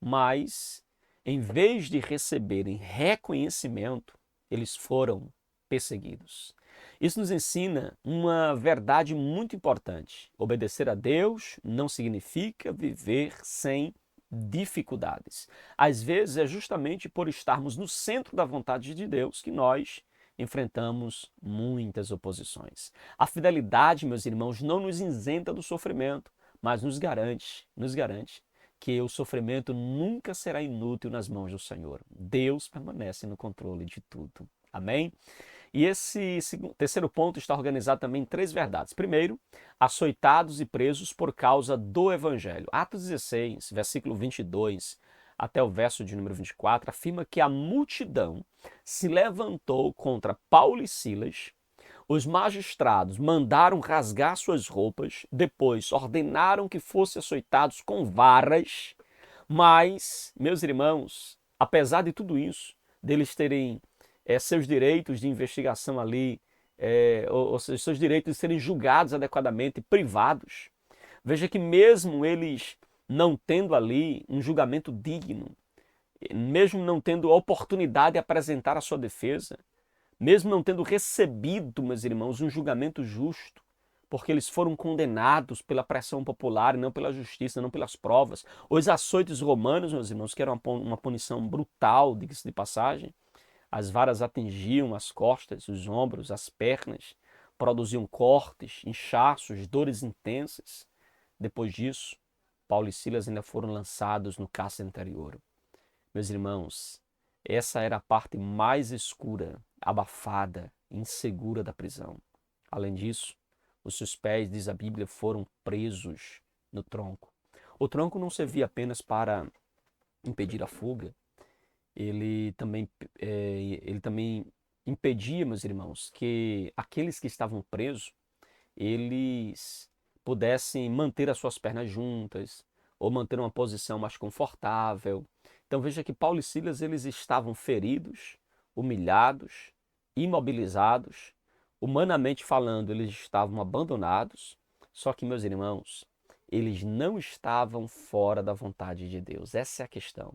mas em vez de receberem reconhecimento, eles foram perseguidos. Isso nos ensina uma verdade muito importante. Obedecer a Deus não significa viver sem dificuldades. Às vezes é justamente por estarmos no centro da vontade de Deus que nós enfrentamos muitas oposições. A fidelidade, meus irmãos, não nos isenta do sofrimento, mas nos garante que o sofrimento nunca será inútil nas mãos do Senhor. Deus permanece no controle de tudo. Amém? E esse terceiro ponto está organizado também em três verdades. Primeiro, açoitados e presos por causa do Evangelho. Atos 16, versículo 22 até o verso de número 24, afirma que a multidão se levantou contra Paulo e Silas, Os magistrados mandaram rasgar suas roupas, depois ordenaram que fossem açoitados com varas, mas, meus irmãos, apesar de tudo isso, deles terem seus direitos de investigação ali, ou seja, seus direitos de serem julgados adequadamente, privados, veja que mesmo eles não tendo ali um julgamento digno, mesmo não tendo a oportunidade de apresentar a sua defesa, mesmo não tendo recebido, meus irmãos, um julgamento justo, porque eles foram condenados pela pressão popular e não pela justiça, não pelas provas. Os açoites romanos, meus irmãos, que eram uma punição brutal, diga-se de passagem, as varas atingiam as costas, os ombros, as pernas, produziam cortes, inchaços, dores intensas. Depois disso, Paulo e Silas ainda foram lançados no cárcere interior. Meus irmãos, essa era a parte mais escura, abafada, insegura da prisão. Além disso, os seus pés, diz a Bíblia, foram presos no tronco. O tronco não servia apenas para impedir a fuga, ele também impedia, meus irmãos, que aqueles que estavam presos, eles pudessem manter as suas pernas juntas ou manter uma posição mais confortável. Então veja que Paulo e Silas, eles estavam feridos, humilhados, imobilizados, humanamente falando, eles estavam abandonados. Só que, meus irmãos, eles não estavam fora da vontade de Deus. Essa é a questão.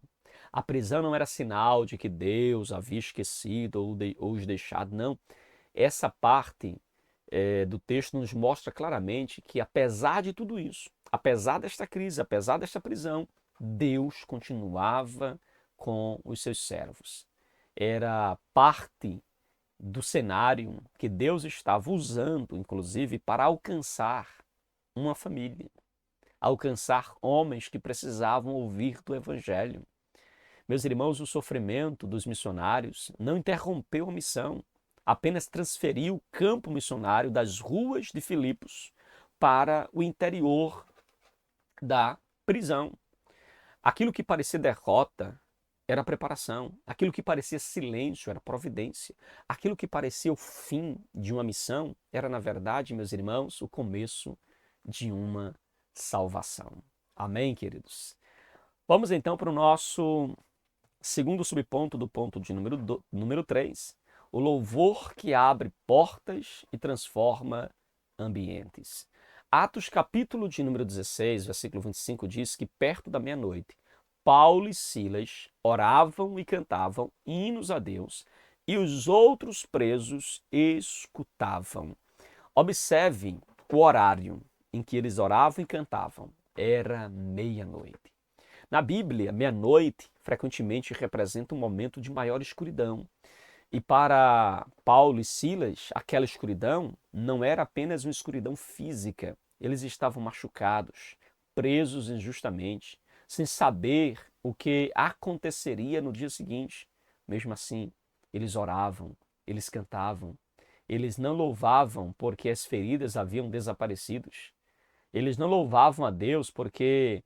A prisão não era sinal de que Deus havia esquecido ou os deixado, não. Essa parte do texto nos mostra claramente que, apesar de tudo isso, apesar desta crise, apesar desta prisão, Deus continuava com os seus servos. Era parte do cenário que Deus estava usando, inclusive, para alcançar uma família, alcançar homens que precisavam ouvir do Evangelho. Meus irmãos, o sofrimento dos missionários não interrompeu a missão, apenas transferiu o campo missionário das ruas de Filipos para o interior da prisão. Aquilo que parecia derrota era preparação, aquilo que parecia silêncio era providência, aquilo que parecia o fim de uma missão era, na verdade, meus irmãos, o começo de uma salvação. Amém, queridos? Vamos então para o nosso segundo subponto do ponto de número 3, o louvor que abre portas e transforma ambientes. Atos capítulo de número 16, versículo 25 diz que perto da meia-noite, Paulo e Silas oravam e cantavam hinos a Deus e os outros presos escutavam. Observe o horário em que eles oravam e cantavam. Era meia-noite. Na Bíblia, meia-noite frequentemente representa um momento de maior escuridão. E para Paulo e Silas, aquela escuridão não era apenas uma escuridão física. Eles estavam machucados, presos injustamente, sem saber o que aconteceria no dia seguinte. Mesmo assim, eles oravam, eles cantavam. Eles não louvavam porque as feridas haviam desaparecido. Eles não louvavam a Deus porque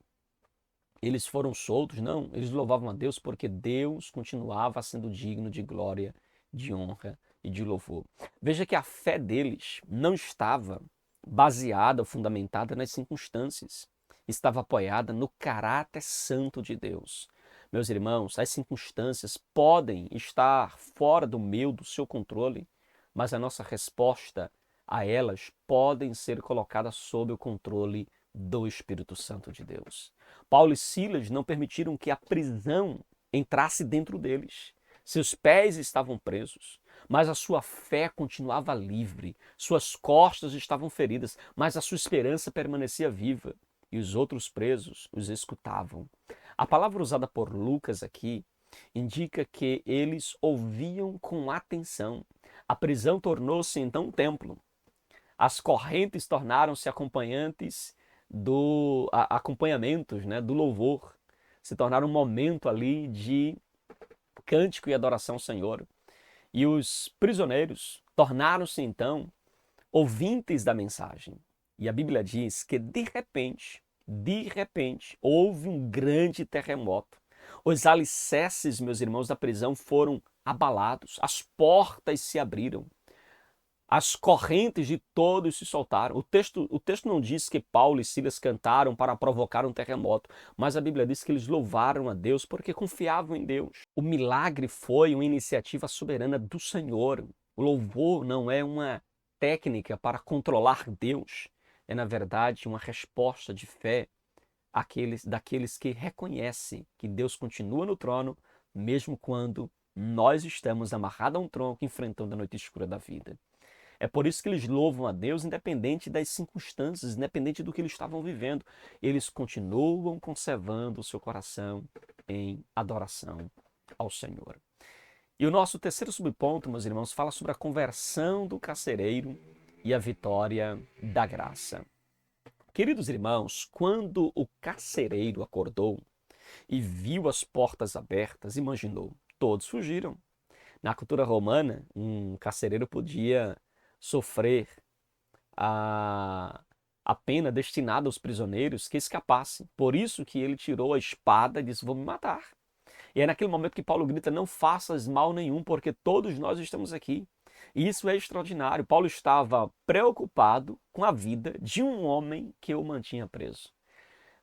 eles foram soltos, não. Eles louvavam a Deus porque Deus continuava sendo digno de glória, de honra e de louvor. Veja que a fé deles não estava baseada ou fundamentada nas circunstâncias. Estava apoiada no caráter santo de Deus. Meus irmãos, as circunstâncias podem estar fora do seu controle, mas a nossa resposta a elas podem ser colocadas sob o controle do Espírito Santo de Deus. Paulo e Silas não permitiram que a prisão entrasse dentro deles. Seus pés estavam presos, mas a sua fé continuava livre. Suas costas estavam feridas, mas a sua esperança permanecia viva. E os outros presos os escutavam. A palavra usada por Lucas aqui indica que eles ouviam com atenção. A prisão tornou-se então um templo. As correntes tornaram-se acompanhamentos, né, do louvor. Se tornaram um momento ali de cântico e adoração ao Senhor. E os prisioneiros tornaram-se então ouvintes da mensagem. E a Bíblia diz que de repente, houve um grande terremoto. Os alicerces, meus irmãos, da prisão foram abalados, as portas se abriram. As correntes de todos se soltaram. O texto não diz que Paulo e Silas cantaram para provocar um terremoto, mas a Bíblia diz que eles louvaram a Deus porque confiavam em Deus. O milagre foi uma iniciativa soberana do Senhor. O louvor não é uma técnica para controlar Deus. É, na verdade, uma resposta de fé daqueles que reconhecem que Deus continua no trono, mesmo quando nós estamos amarrados a um tronco enfrentando a noite escura da vida. É por isso que eles louvam a Deus, independente das circunstâncias, independente do que eles estavam vivendo. Eles continuam conservando o seu coração em adoração ao Senhor. E o nosso terceiro subponto, meus irmãos, fala sobre a conversão do carcereiro e a vitória da graça. Queridos irmãos, quando o carcereiro acordou e viu as portas abertas, imaginou, todos fugiram. Na cultura romana, um carcereiro podia sofrer a, a pena destinada aos prisioneiros que escapassem. Por isso que ele tirou a espada e disse, vou me matar. E é naquele momento que Paulo grita, não faças mal nenhum, porque todos nós estamos aqui. E isso é extraordinário. Paulo estava preocupado com a vida de um homem que o mantinha preso.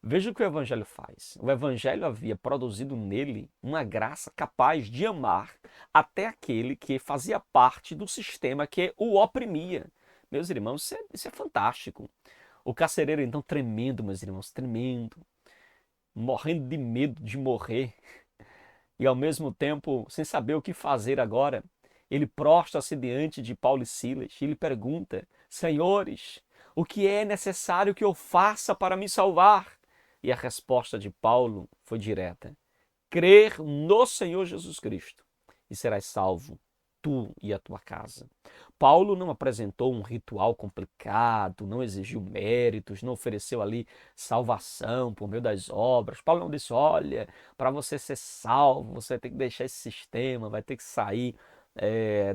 Veja o que o Evangelho faz. O Evangelho havia produzido nele uma graça capaz de amar até aquele que fazia parte do sistema que o oprimia. Meus irmãos, isso é fantástico. O carcereiro, então, tremendo, meus irmãos, tremendo, morrendo de medo de morrer e, ao mesmo tempo, sem saber o que fazer agora, ele prostra-se diante de Paulo e Silas e lhe pergunta, Senhores, o que é necessário que eu faça para me salvar? E a resposta de Paulo foi direta: crer no Senhor Jesus Cristo e serás salvo, tu e a tua casa. Paulo não apresentou um ritual complicado, não exigiu méritos, não ofereceu ali salvação por meio das obras. Paulo não disse, olha, para você ser salvo, você tem que deixar esse sistema, vai ter que sair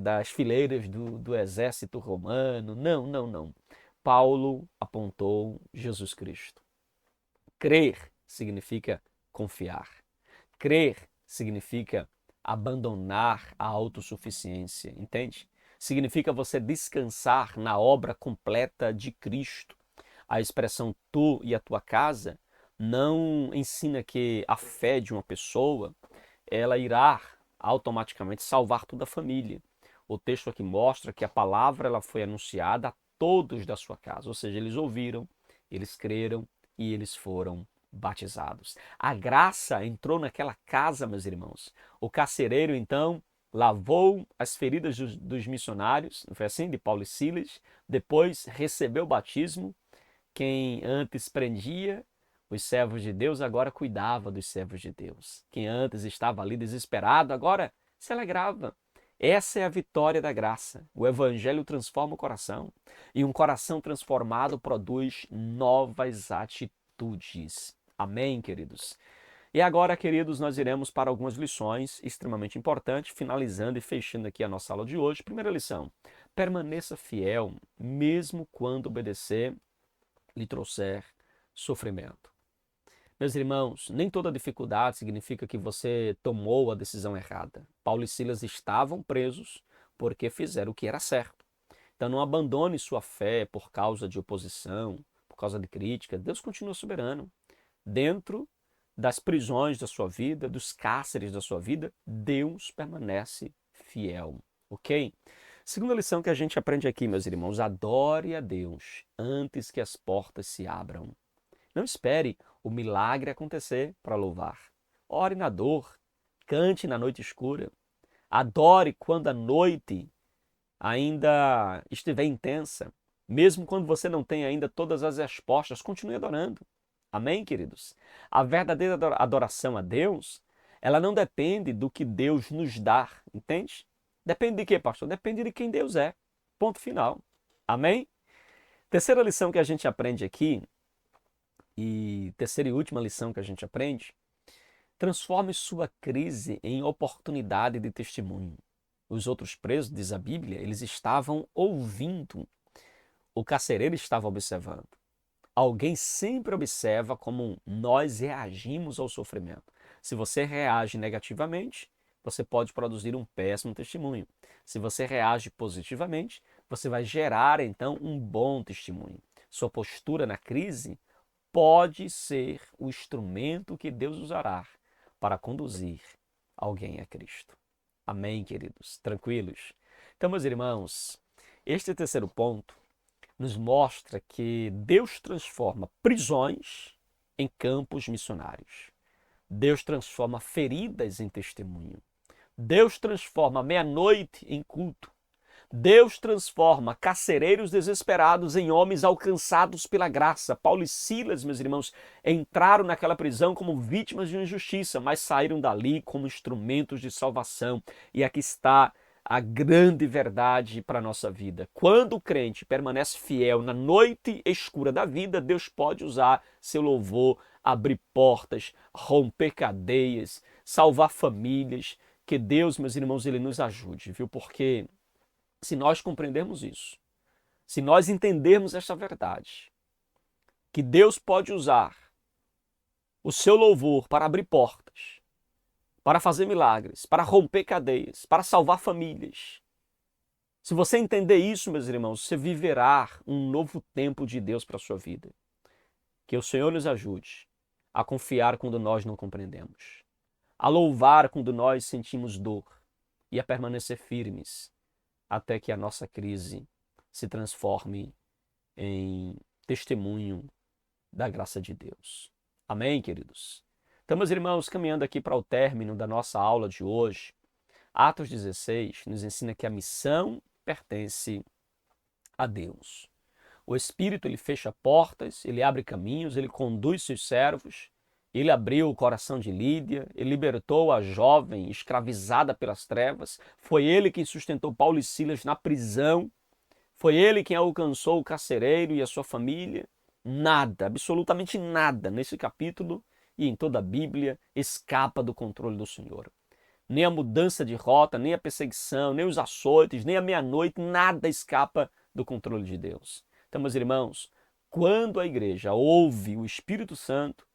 das fileiras do exército romano. Não, não, não. Paulo apontou Jesus Cristo. Crer significa confiar. Crer significa abandonar a autossuficiência, entende? Significa você descansar na obra completa de Cristo. A expressão tu e a tua casa não ensina que a fé de uma pessoa ela irá automaticamente salvar toda a família. O texto aqui mostra que a palavra ela foi anunciada a todos da sua casa, ou seja, eles ouviram, eles creram e eles foram batizados. A graça entrou naquela casa, meus irmãos. O carcereiro, então, lavou as feridas dos missionários, não foi assim? De Paulo e Silas. Depois recebeu o batismo. Quem antes prendia os servos de Deus, agora cuidava dos servos de Deus. Quem antes estava ali desesperado, agora se alegrava. Essa é a vitória da graça. O Evangelho transforma o coração. E um coração transformado produz novas atitudes. Amém, queridos? E agora, queridos, nós iremos para algumas lições extremamente importantes, finalizando e fechando aqui a nossa aula de hoje. Primeira lição, permaneça fiel, mesmo quando obedecer lhe trouxer sofrimento. Meus irmãos, nem toda dificuldade significa que você tomou a decisão errada. Paulo e Silas estavam presos porque fizeram o que era certo. Então não abandone sua fé por causa de oposição, por causa de crítica. Deus continua soberano. Dentro das prisões da sua vida, dos cárceres da sua vida, Deus permanece fiel, ok? Segunda lição que a gente aprende aqui, meus irmãos, adore a Deus antes que as portas se abram. Não espere o milagre acontecer para louvar. Ore na dor, cante na noite escura, adore quando a noite ainda estiver intensa. Mesmo quando você não tem ainda todas as respostas, continue adorando. Amém, queridos? A verdadeira adoração a Deus, ela não depende do que Deus nos dá, entende? Depende de quê, pastor? Depende de quem Deus é. Ponto final. Amém? Terceira lição que a gente aprende aqui, e terceira e última lição que a gente aprende, transforme sua crise em oportunidade de testemunho. Os outros presos, diz a Bíblia, eles estavam ouvindo. O carcereiro estava observando. Alguém sempre observa como nós reagimos ao sofrimento. Se você reage negativamente, você pode produzir um péssimo testemunho. Se você reage positivamente, você vai gerar então um bom testemunho. Sua postura na crise pode ser o instrumento que Deus usará para conduzir alguém a Cristo. Amém, queridos? Tranquilos? Então, meus irmãos, este terceiro ponto nos mostra que Deus transforma prisões em campos missionários. Deus transforma feridas em testemunho. Deus transforma meia-noite em culto. Deus transforma carcereiros desesperados em homens alcançados pela graça. Paulo e Silas, meus irmãos, entraram naquela prisão como vítimas de injustiça, mas saíram dali como instrumentos de salvação. E aqui está a grande verdade para a nossa vida. Quando o crente permanece fiel na noite escura da vida, Deus pode usar seu louvor, abrir portas, romper cadeias, salvar famílias. Que Deus, meus irmãos, Ele nos ajude, viu? Porque se nós compreendermos isso, se nós entendermos esta verdade, que Deus pode usar o seu louvor para abrir portas, para fazer milagres, para romper cadeias, para salvar famílias. Se você entender isso, meus irmãos, você viverá um novo tempo de Deus para a sua vida. Que o Senhor nos ajude a confiar quando nós não compreendemos, a louvar quando nós sentimos dor e a permanecer firmes até que a nossa crise se transforme em testemunho da graça de Deus. Amém, queridos? Então, meus irmãos, caminhando aqui para o término da nossa aula de hoje, Atos 16 nos ensina que a missão pertence a Deus. O Espírito, ele fecha portas, ele abre caminhos, ele conduz seus servos. Ele abriu o coração de Lídia, ele libertou a jovem escravizada pelas trevas. Foi ele quem sustentou Paulo e Silas na prisão. Foi ele quem alcançou o carcereiro e a sua família. Nada, absolutamente nada nesse capítulo e em toda a Bíblia escapa do controle do Senhor. Nem a mudança de rota, nem a perseguição, nem os açoites, nem a meia-noite, nada escapa do controle de Deus. Então, meus irmãos, quando a igreja ouve o Espírito Santo,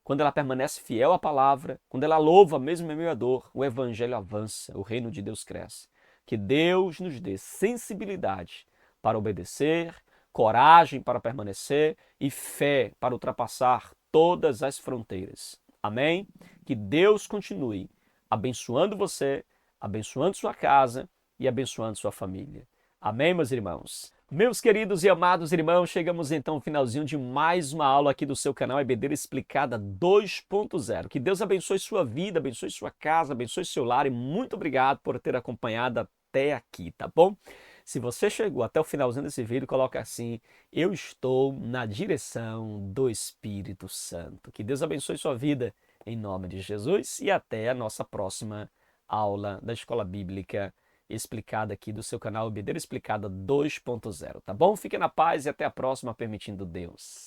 quando ela permanece fiel à palavra, quando ela louva mesmo em meio à dor, o evangelho avança, o reino de Deus cresce. Que Deus nos dê sensibilidade para obedecer, coragem para permanecer e fé para ultrapassar todas as fronteiras. Amém? Que Deus continue abençoando você, abençoando sua casa e abençoando sua família. Amém, meus irmãos? Meus queridos e amados irmãos, chegamos então ao finalzinho de mais uma aula aqui do seu canal EBD Explicada 2.0. Que Deus abençoe sua vida, abençoe sua casa, abençoe seu lar e muito obrigado por ter acompanhado até aqui, tá bom? Se você chegou até o finalzinho desse vídeo, coloca assim: eu estou na direção do Espírito Santo. Que Deus abençoe sua vida em nome de Jesus e até a nossa próxima aula da Escola Bíblica Explicada aqui do seu canal EBD Explicada 2.0, tá bom? Fique na paz e até a próxima, permitindo Deus.